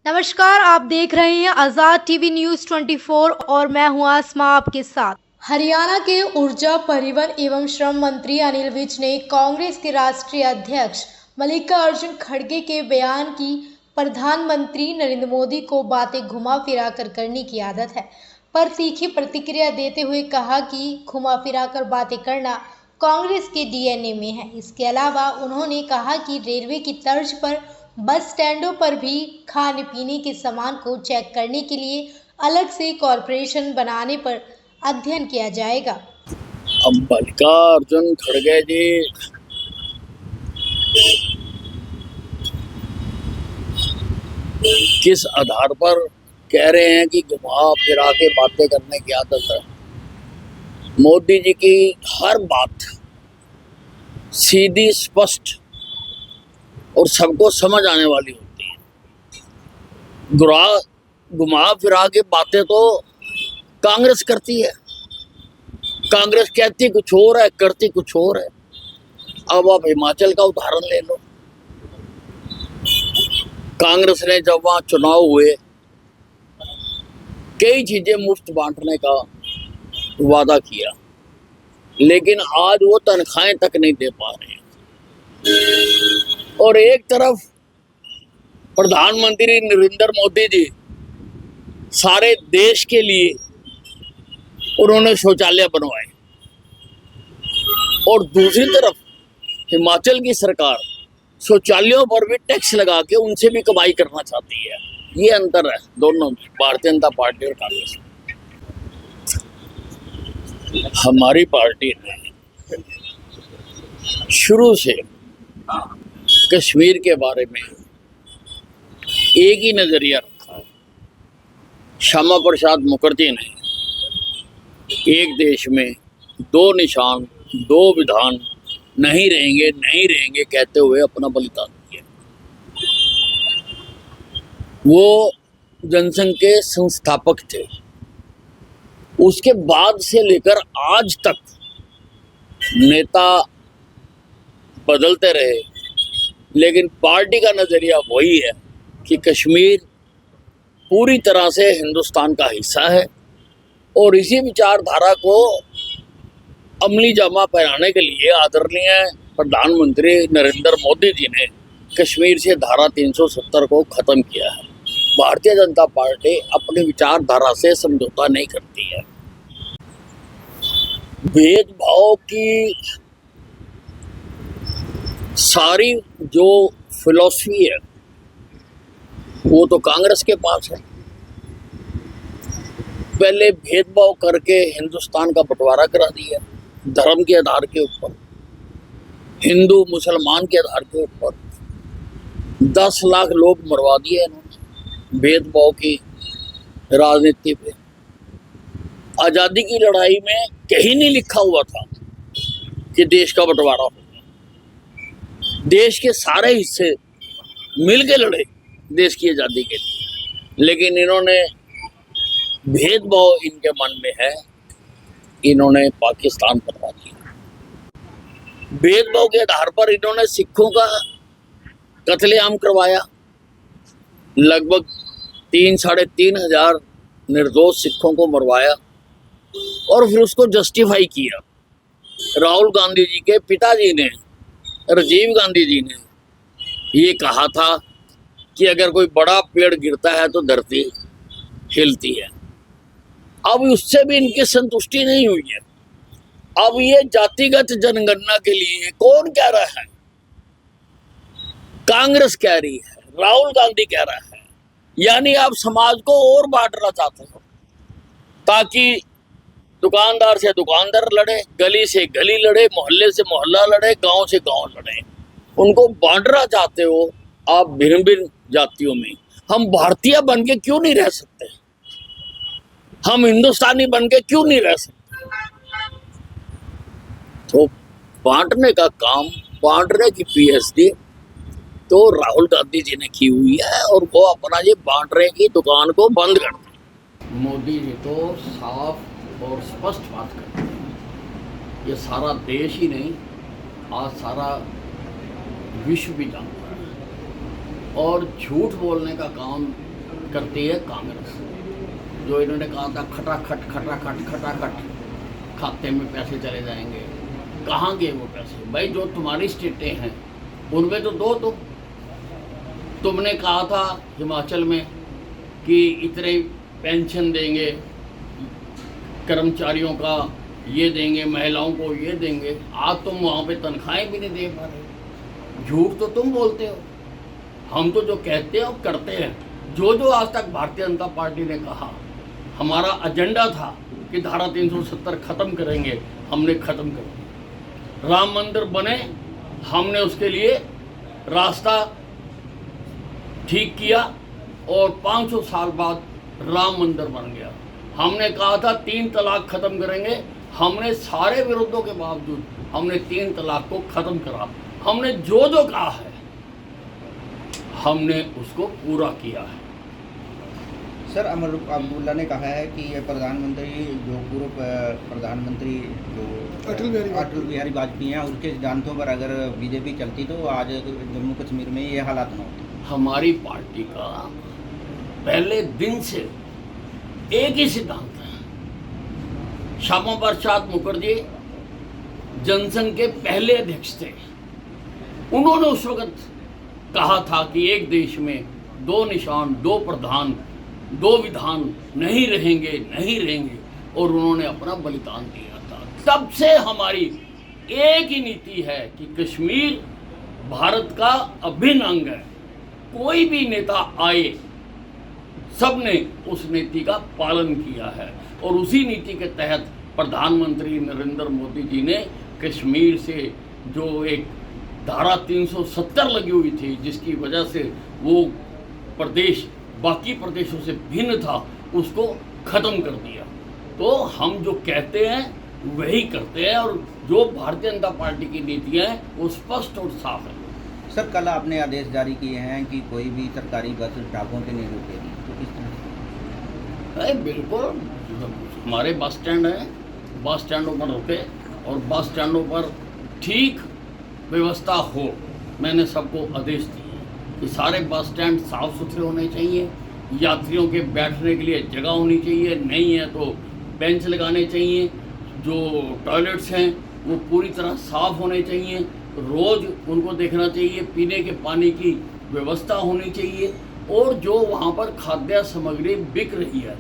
नमस्कार, आप देख रहे हैं आजाद टीवी न्यूज 24 और मैं हूं आसमा आपके साथ। हरियाणा के ऊर्जा, परिवहन एवं श्रम मंत्री अनिल विज ने कांग्रेस के राष्ट्रीय अध्यक्ष मल्लिकार्जुन खड़गे के बयान की प्रधानमंत्री नरेंद्र मोदी को बातें घुमा फिरा कर करने की आदत है पर तीखी प्रतिक्रिया देते हुए कहा कि घुमा फिरा कर बातें करना कांग्रेस के डीएनए में है। इसके अलावा उन्होंने कहा कि रेलवे की तर्ज पर बस स्टैंडों पर भी खाने पीने के सामान को चेक करने के लिए अलग से कॉर्पोरेशन बनाने पर अध्ययन किया जाएगा। अब मल्लिकार्जुन खड़गे जी किस आधार पर कह रहे हैं कि घुमा फिरा के बातें करने की आदत है। मोदी जी की हर बात सीधी, स्पष्ट और सबको समझ आने वाली होती है। घुमा फिरा के बातें तो कांग्रेस करती है। कांग्रेस कहती कुछ और है, करती कुछ और है। अब आप हिमाचल का उदाहरण ले लो। कांग्रेस ने जब वहां चुनाव हुए कई चीजें मुफ्त बांटने का वादा किया, लेकिन आज वो तनख्वाहें तक नहीं दे पा रहे हैं। और एक तरफ प्रधानमंत्री नरेंद्र मोदी जी सारे देश के लिए उन्होंने शौचालय बनवाए, और दूसरी तरफ हिमाचल की सरकार शौचालयों पर भी टैक्स लगा के उनसे भी कमाई करना चाहती है। ये अंतर है दोनों में, भारतीय जनता पार्टी और कांग्रेस। हमारी पार्टी ने शुरू से कश्मीर के बारे में एक ही नजरिया रखा है। श्यामा प्रसाद मुखर्जी ने एक देश में दो निशान, दो विधान, नहीं रहेंगे नहीं रहेंगे कहते हुए अपना बलिदान दिया। वो जनसंघ के संस्थापक थे। उसके बाद से लेकर आज तक नेता बदलते रहे, लेकिन पार्टी का नजरिया वही है कि कश्मीर पूरी तरह से हिंदुस्तान का हिस्सा है। और इसी विचारधारा को अमली जामा पहनाने के लिए आदरणीय प्रधानमंत्री नरेंद्र मोदी जी ने कश्मीर से धारा 370 को खत्म किया है। भारतीय जनता पार्टी अपनी विचारधारा से समझौता नहीं करती है। भेदभाव की सारी जो फिलॉसफी है वो तो कांग्रेस के पास है। पहले भेदभाव करके हिंदुस्तान का बंटवारा करा दिया, धर्म के आधार के ऊपर, हिंदू मुसलमान के आधार के ऊपर 10 लाख लोग मरवा दिए इन्होंने भेदभाव की राजनीति पे। आजादी की लड़ाई में कहीं नहीं लिखा हुआ था कि देश का बंटवारा होगा। देश के सारे हिस्से मिलके लड़े देश की आजादी के लिए, लेकिन इन्होंने भेदभाव इनके मन में है, इन्होंने पाकिस्तान बनवा दिया। भेदभाव के आधार पर इन्होंने सिखों का कत्लेआम करवाया। लगभग 3-3.5 हजार निर्दोष सिखों को मरवाया और फिर उसको जस्टिफाई किया। राहुल गांधी जी के पिताजी ने, राजीव गांधी जी ने ये कहा था कि अगर कोई बड़ा पेड़ गिरता है तो धरती हिलती है। अब उससे भी इनकी संतुष्टि नहीं हुई है। अब ये जातिगत जनगणना के लिए कौन कह रहा है? कांग्रेस कह रही है, राहुल गांधी कह रहा है। यानी आप समाज को और बांटना चाहते हो ताकि दुकानदार से दुकानदार लड़े, गली से गली लड़े, मोहल्ले से मोहल्ला लड़े, गांव से गांव लड़े। उनको बांटना चाहते हो आप भिन्न भिन्न जातियों में। हम भारतीय बन के क्यों नहीं रह सकते? हम हिंदुस्तानी बन के क्यों नहीं रह सकते? तो बांटने का काम, बांटने की पीएचडी तो राहुल गांधी जी ने की हुई है, और वो अपना ये बांटने की दुकान को बंद कर दें। मोदी जी तो साफ और स्पष्ट बात करते हैं। ये सारा देश ही नहीं, आज सारा विश्व भी जानता है। और झूठ बोलने का काम करती है कांग्रेस। जो इन्होंने कहा था खटाखट खाते में पैसे चले जाएंगे, कहाँ गए वो पैसे? भाई जो तुम्हारी स्टेटें हैं उनमें तो दो तुमने कहा था हिमाचल में कि इतने पेंशन देंगे कर्मचारियों का, ये देंगे, महिलाओं को ये देंगे। आज तुम वहाँ पे तनख्वाहें भी नहीं दे पा रहे। झूठ तो तुम बोलते हो, हम तो जो कहते हैं और करते हैं। जो आज तक भारतीय जनता पार्टी ने कहा, हमारा एजेंडा था कि धारा 370 खत्म करेंगे, हमने खत्म कर दिया। राम मंदिर बने, हमने उसके लिए रास्ता ठीक किया और 500 साल बाद राम मंदिर बन गया। हमने कहा था 3 तलाक खत्म करेंगे, हमने सारे विरोधों के बावजूद हमने 3 तलाक को खत्म करा। हमने जो कहा है हमने उसको पूरा किया है। सर, अमर अब्दुल्ला ने कहा है कि ये प्रधानमंत्री जो पूर्व प्रधानमंत्री जो अटल बिहारी वाजपेयी हैं, उसके सिद्धांतों पर अगर बीजेपी चलती तो आज जम्मू कश्मीर में ये हालात न होते। हमारी पार्टी का पहले दिन से एक ही सिद्धांत है। श्यामा प्रसाद मुखर्जी जनसंघ के पहले अध्यक्ष थे। उन्होंने उस वक्त कहा था कि एक देश में 2 निशान, 2 प्रधान, 2 विधान नहीं रहेंगे और उन्होंने अपना बलिदान दिया था। तब से हमारी एक ही नीति है कि कश्मीर भारत का अभिन्न अंग है। कोई भी नेता आए, सबने उस नीति का पालन किया है और उसी नीति के तहत प्रधानमंत्री नरेंद्र मोदी जी ने कश्मीर से जो एक धारा 370 लगी हुई थी, जिसकी वजह से वो प्रदेश बाकी प्रदेशों से भिन्न था, उसको ख़त्म कर दिया। तो हम जो कहते हैं वही करते हैं और जो भारतीय जनता पार्टी की नीतियाँ हैं वो स्पष्ट और साफ है। सर, कल आपने आदेश जारी किए हैं कि कोई भी सरकारी बस ढाबों पे नहीं रुकेगी, तो किस तरह? अरे बिल्कुल, हमारे बस स्टैंड हैं, बस स्टैंडों पर रुके और बस स्टैंडों पर ठीक व्यवस्था हो। मैंने सबको आदेश दिए कि सारे बस स्टैंड साफ़ सुथरे होने चाहिए, यात्रियों के बैठने के लिए जगह होनी चाहिए, नहीं है तो बेंच लगाने चाहिए, जो टॉयलेट्स हैं वो पूरी तरह साफ़ होने चाहिए, रोज़ उनको देखना चाहिए, पीने के पानी की व्यवस्था होनी चाहिए और जो वहाँ पर खाद्य सामग्री बिक रही है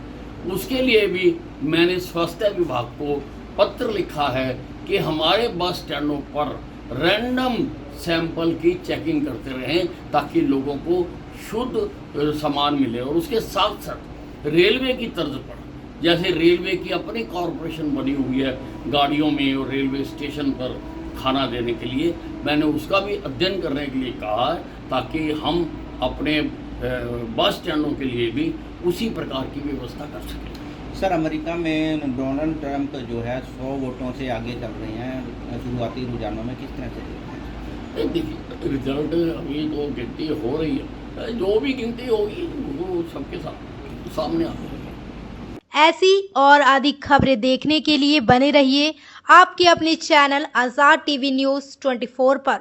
उसके लिए भी मैंने स्वास्थ्य विभाग को पत्र लिखा है कि हमारे बस स्टैंडों पर रैंडम सैंपल की चेकिंग करते रहें ताकि लोगों को शुद्ध सामान मिले। और उसके साथ साथ रेलवे की तर्ज पर, जैसे रेलवे की अपनी कॉरपोरेशन बनी हुई है गाड़ियों में और रेलवे स्टेशन पर खाना देने के लिए, मैंने उसका भी अध्ययन करने के लिए कहा है ताकि हम अपने बस स्टैंडों के लिए भी उसी प्रकार की व्यवस्था कर सकें। सर, अमेरिका में डोनाल्ड ट्रंप जो है 100 वोटों से आगे चल रहे हैं शुरुआती रुझानों में, किस तरह से? देखिए, रिजल्ट अभी तो गिनती हो रही है, जो भी गिनती होगी वो सबके सामने आ जाएगी। ऐसी और अधिक खबरें देखने के लिए बने रहिए आपके अपने चैनल आज़ाद टीवी न्यूज़ 24 पर।